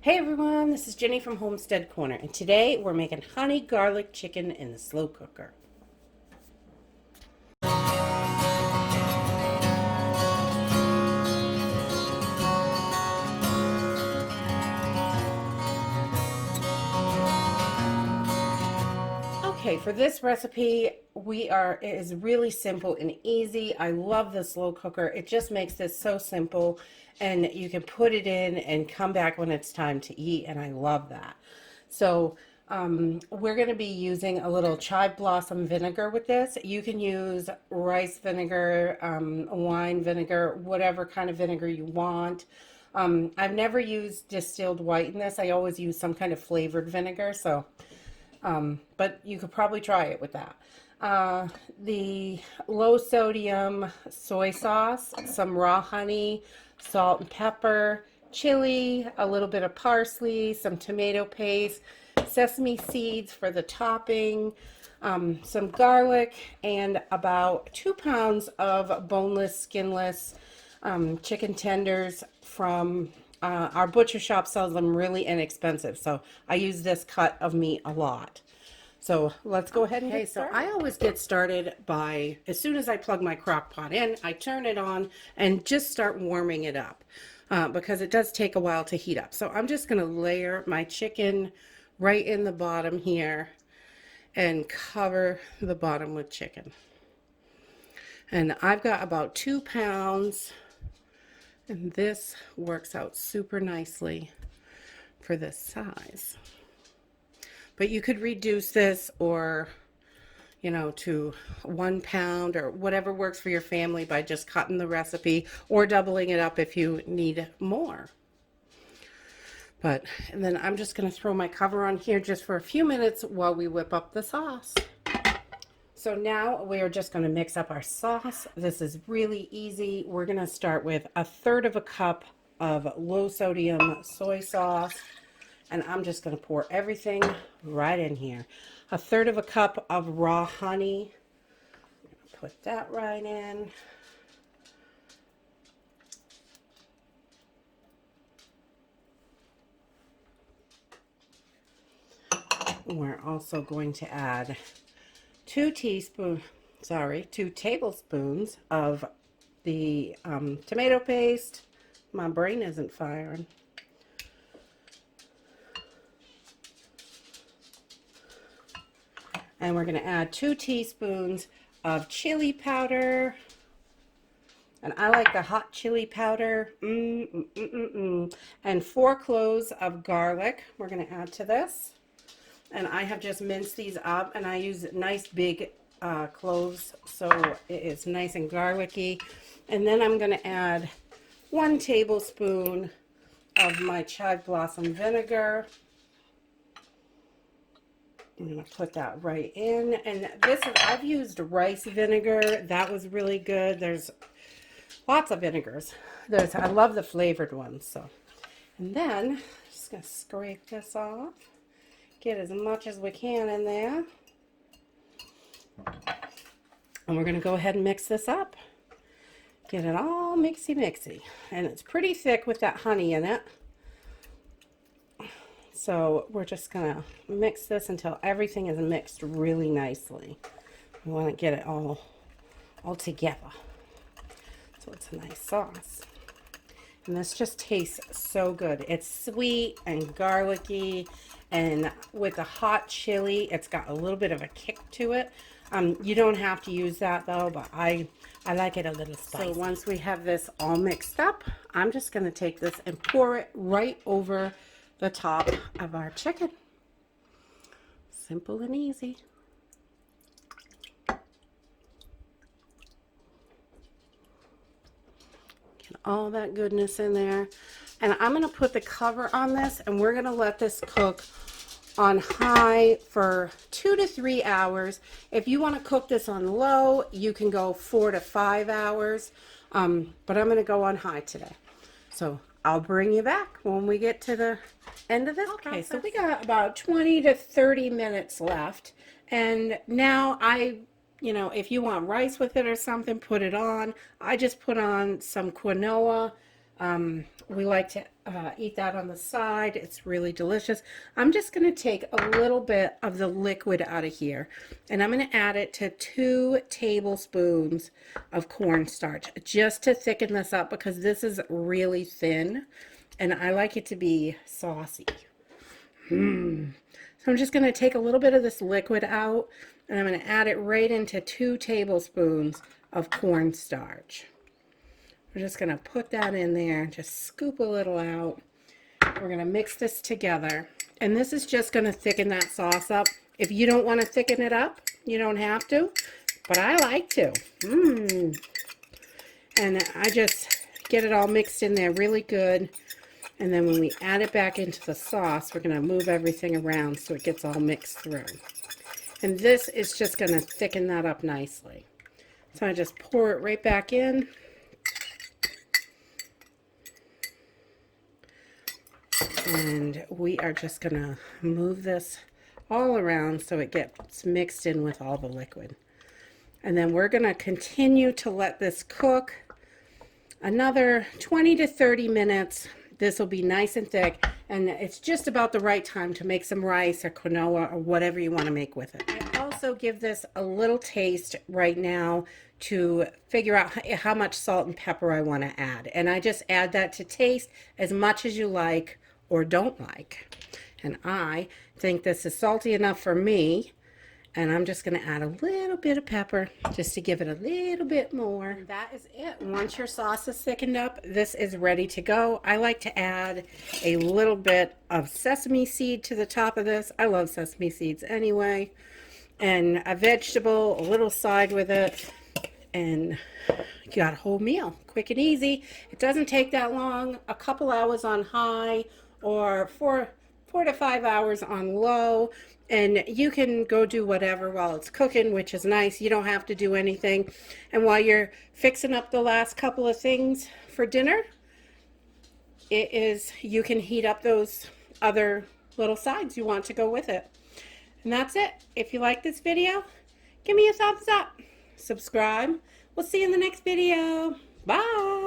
Hey everyone, this is Jenny from Homestead Corner, and today we're making honey garlic chicken in the slow cooker. Okay, for this recipe, it is really simple and easy. I love the slow cooker. It just makes this so simple, and you can put it in and come back when it's time to eat, and I love that. So, we're going to be using a little chive blossom vinegar with this. You can use rice vinegar, wine vinegar, whatever kind of vinegar you want. I've never used distilled white in this. I always use some kind of flavored vinegar, but you could probably try it with that. The low sodium soy sauce, some raw honey, salt and pepper, chili, a little bit of parsley, some tomato paste, sesame seeds for the topping, some garlic, and about 2 pounds of boneless, skinless chicken tenders from our butcher shop sells them really inexpensive. So I use this cut of meat a lot. So let's go ahead and get started. I always get started by, as soon as I plug my crock pot in, I turn it on and just start warming it up because it does take a while to heat up. So I'm just going to layer my chicken right in the bottom here and cover the bottom with chicken. And I've got about 2 pounds, and this works out super nicely for this size. But you could reduce this or, to 1 pound or whatever works for your family by just cutting the recipe or doubling it up if you need more. And then I'm just going to throw my cover on here just for a few minutes while we whip up the sauce. So now we are just going to mix up our sauce. This is really easy. We're going to start with 1/3 cup of low sodium soy sauce. And I'm just going to pour everything right in here. 1/3 cup of raw honey. Put that right in. We're also going to add 2 tablespoons of the tomato paste. My brain isn't firing. And we're going to add 2 teaspoons of chili powder. And I like the hot chili powder. And 4 cloves of garlic we're going to add to this. And I have just minced these up, and I use nice big cloves so it is nice and garlicky. And then I'm going to add 1 tablespoon of my chive blossom vinegar. I'm going to put that right in. And I've used rice vinegar. That was really good. There's lots of vinegars. I love the flavored ones. And then, just going to scrape this off. Get as much as we can in there. And we're going to go ahead and mix this up. Get it all mixy-mixy. And it's pretty thick with that honey in it. So we're just going to mix this until everything is mixed really nicely. We want to get it all together. So it's a nice sauce. And this just tastes so good. It's sweet and garlicky, and with the hot chili, it's got a little bit of a kick to it. You don't have to use that though, but I like it a little spicy. So once we have this all mixed up, I'm just going to take this and pour it right over the top of our chicken. Simple and easy. Get all that goodness in there. And I'm going to put the cover on this, and we're going to let this cook on high for 2 to 3 hours. If you want to cook this on low, you can go 4 to 5 hours. But I'm going to go on high today. So I'll bring you back when we get to the end of this process. Okay, so we got about 20 to 30 minutes left. And now if you want rice with it or something, put it on. I just put on some quinoa We like to eat that on the side. It's really delicious. I'm just going to take a little bit of the liquid out of here, and I'm going to add it to 2 tablespoons of cornstarch just to thicken this up, because this is really thin and I like it to be saucy. So I'm just going to take a little bit of this liquid out, and I'm going to add it right into 2 tablespoons of cornstarch. We're just going to put that in there, just scoop a little out. We're going to mix this together, and this is just going to thicken that sauce up. If you don't want to thicken it up, you don't have to, but I like to. And I just get it all mixed in there really good, and then when we add it back into the sauce, we're going to move everything around so it gets all mixed through. And this is just going to thicken that up nicely. So I just pour it right back in. And we are just going to move this all around so it gets mixed in with all the liquid. And then we're going to continue to let this cook another 20 to 30 minutes. This will be nice and thick, and it's just about the right time to make some rice or quinoa or whatever you want to make with it. I also give this a little taste right now to figure out how much salt and pepper I want to add. And I just add that to taste, as much as you like or don't like. And I think this is salty enough for me, and I'm just going to add a little bit of pepper just to give it a little bit more. And that is it. Once your sauce is thickened up, this is ready to go. I like to add a little bit of sesame seed to the top of this. I love sesame seeds anyway. And a vegetable, a little side with it. And you got a whole meal. Quick and easy. It doesn't take that long. A couple hours on high, or 4 to 5 hours on low. And you can go do whatever while it's cooking, which is nice. You don't have to do anything. And while you're fixing up the last couple of things for dinner, you can heat up those other little sides you want to go with it. And that's it. If you like this video, give me a thumbs up. Subscribe. We'll see you in the next video. Bye.